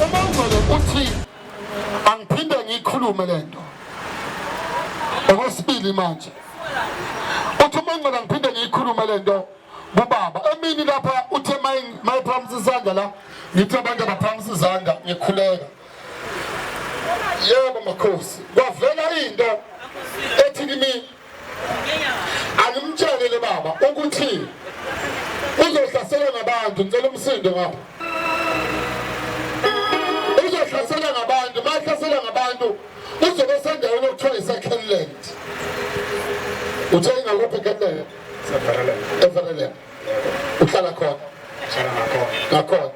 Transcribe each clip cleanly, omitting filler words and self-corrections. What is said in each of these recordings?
umangcwele uthi angiphinde ngikhulume lento okwesibili manje uthi umangcwele angiphinde ngikhulume lento kubaba emini lapha uthe mayiphamisa isandla la ngithi abantu abaphamisa izandla ngikhuleka yebo makhosi kwavela into ethi kimi angimtshele baba ukuthi uzohlasela ngabantu ngicela umsindo ngapha uzohlasela ngabantu mahlasela ngabantu uzobe sendaweni okuthiwa i-second land uthe ingakuphi ikendlela efanele uhlala khona ngakhona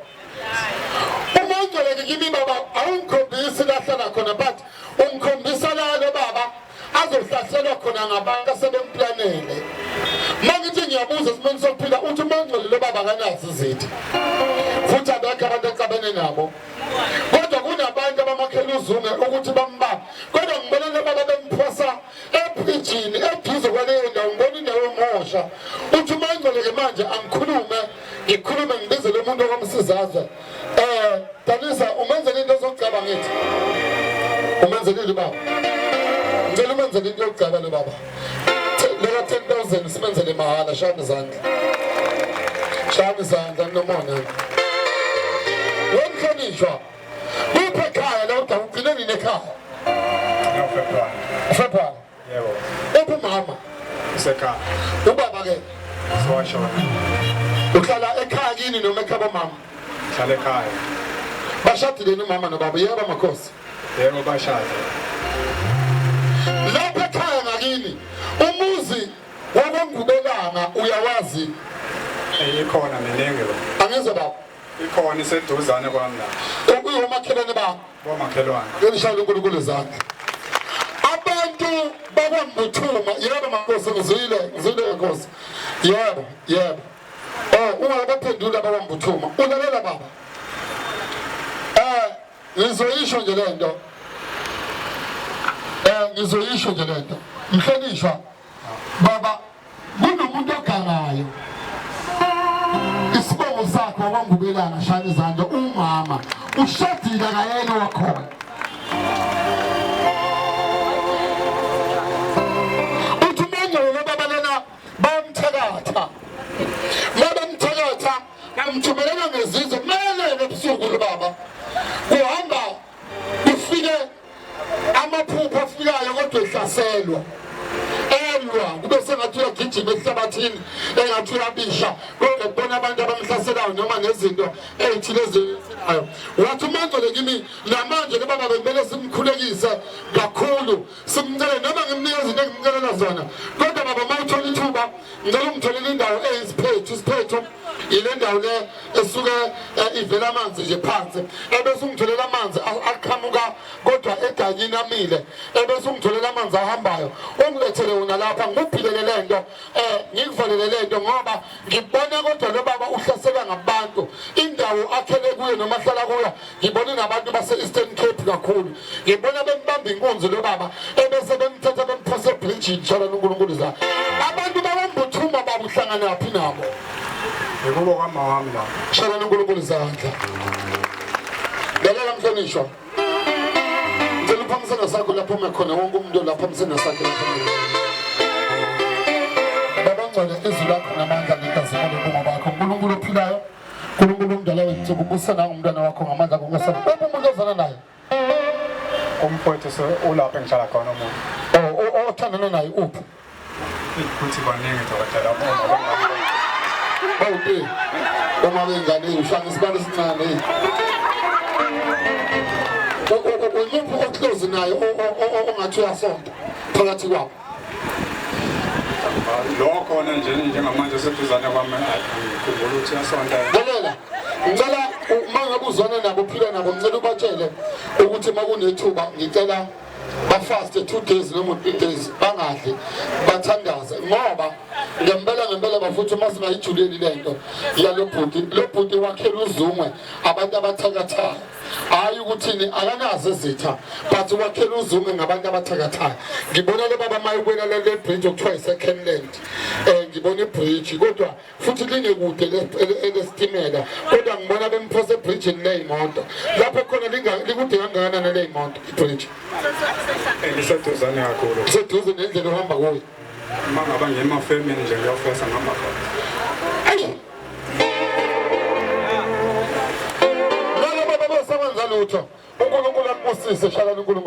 umangcwele kimi baba awungikhombisi lahlala khona but ungikhombisa lalo baba azohlaselwa khona ngabantu asebemplanele mangithi ngiyabuza esimeni sokuphila uthi umangcwele lo baba akanazi izitha futhi abekho abantu exabene nabo kodwa kunabantu abamakhela uzunge ukuthi bambambe kodwa ngibona lo baba bemphosa ephijini eduze kwaleyo ndawo ngibona indawo emosha uthi umangcwele-ke manje ngikhulume ngibizele umuntu okwamsizazwe Danisa umenzele into zokucaba ngithi umenzelile baba ngicela umenzele into yokucaba lo baba lela 10,000 simenzele mahala shaya izandla nomona wemhlonishwa kuphe ekhaya la uda ugcine nini ekhaya February yebo uphi mama usekhaya ubaba-ke siwashona uhlala ekhaya kini noma ekhaya mama uhlala ekhaya bashadile umama nobaba yebo makhosi yebo bashada lapha ekhaya ngakini umuzi wakwangubelanga uyawazi ikhona miningi lo angizwe baba ikhona iseduzane kwami la ukuyomakhelwane ba bomakhelwane ngishala uNkulunkulu izandla abantu bakwambuthuma yebo makhosi ngizwile nkosi yebo ungabaphendula bakwambuthuma ulalela baba ngizoyisho nje lento mhlonishwa baba kunomuntu ogangayo isibongo sakho wangubelana shaya izandla umama ushadile kayena wakhona uthi umangcwele baba lena bamthakatha bamthumelela ngezizwe kumele ebusuku baba kuhamba kufike amaphupho afikayo kodwa ehlaselwa kube sengathi uyagijima ehlabathini engathi uyabisha kodwa kubona abantu abamhlaselayo noma nezinto ey'thile ezifikayo wathi umangcwele kimi namanje ke baba bekumele simkhulekise kakhulu simcele noma ngimnika izinto engimcelela zona kodwa baba uma uthola ithuba ngicela ungitholele indawo isiphethu ile ndawo le esuke ivela amanzi nje phansi ebese ungitholela amanzi aqhamuka kodwa eganyini amile ebese ungitholela amanzi ahambayo ungilethele wona lapha ngikuphilele lento ngikuvalele lento ngoba ngibona kodwa lo baba uhlaselwa ngabantu indawo akhele kuyo noma ahlala kuyo ngibona nabantu base-Eastern Cape kakhulu ngibona bembamba inkunzi lo baba ebese bemthatha bemphose ebridgini shala uNkulunkulu zakhe abantu bawambuthuma baba uhlangana phi nabo yebo kwama wami la shala uNkulunkulu zakhe lalela mhlonishwa ngicela uphamisa sakho lapho mekhona wonke umuntu lapho phamisa sakhe lapho babangcwele izwi lakho namandla ngikazimele kubo bakho uNkulunkulu ophilayo uNkulunkulu umdala wethu kubusa nangumntwana wakho ngamandla konke baba umuntu ozana naye umfowethu ulapha engihlala khona umuntu othandana naye uphi ukuthi baningi dokotela bawuthi uma bengane ushanga isibalo sincane umuntu oclose naye ongathi uyasonda phakathi kwabo lokho nje njengamanje seduzane kwami ngikhumbula ukuthi yasonda lalela ngicela uma ngabe uzwana nabo uphila nabo ngicela ubatshele ukuthi makunethuba ngicela bafaste 2 days noma 3 days bangadli bathandaze ngoba ngempela bafuthu masingayijuleli lento yalo bhuti wakhela uzungwe abantu abathakathayo hayi ukuthini akanazo izitha but wakhela uzungwe ngabantu abathakathayo ngibona le baba mayikwela le bridge okuthiwa iSecond Land ngibona ibridge kodwa futhi lingekude lestimela kodwa ngibona bemphose bridge leyimoto lapho khona likude kangakanani leyimoto ibridge Ngiseduzane kakhulu. Seduze nendlela ohamba kuyo. Mangaba ngemafemini nje ngiyofesa ngama khona. Ayi. Lolo baba besebenza lutho. uNkulunkulu akubusise shalala uNkulunkulu.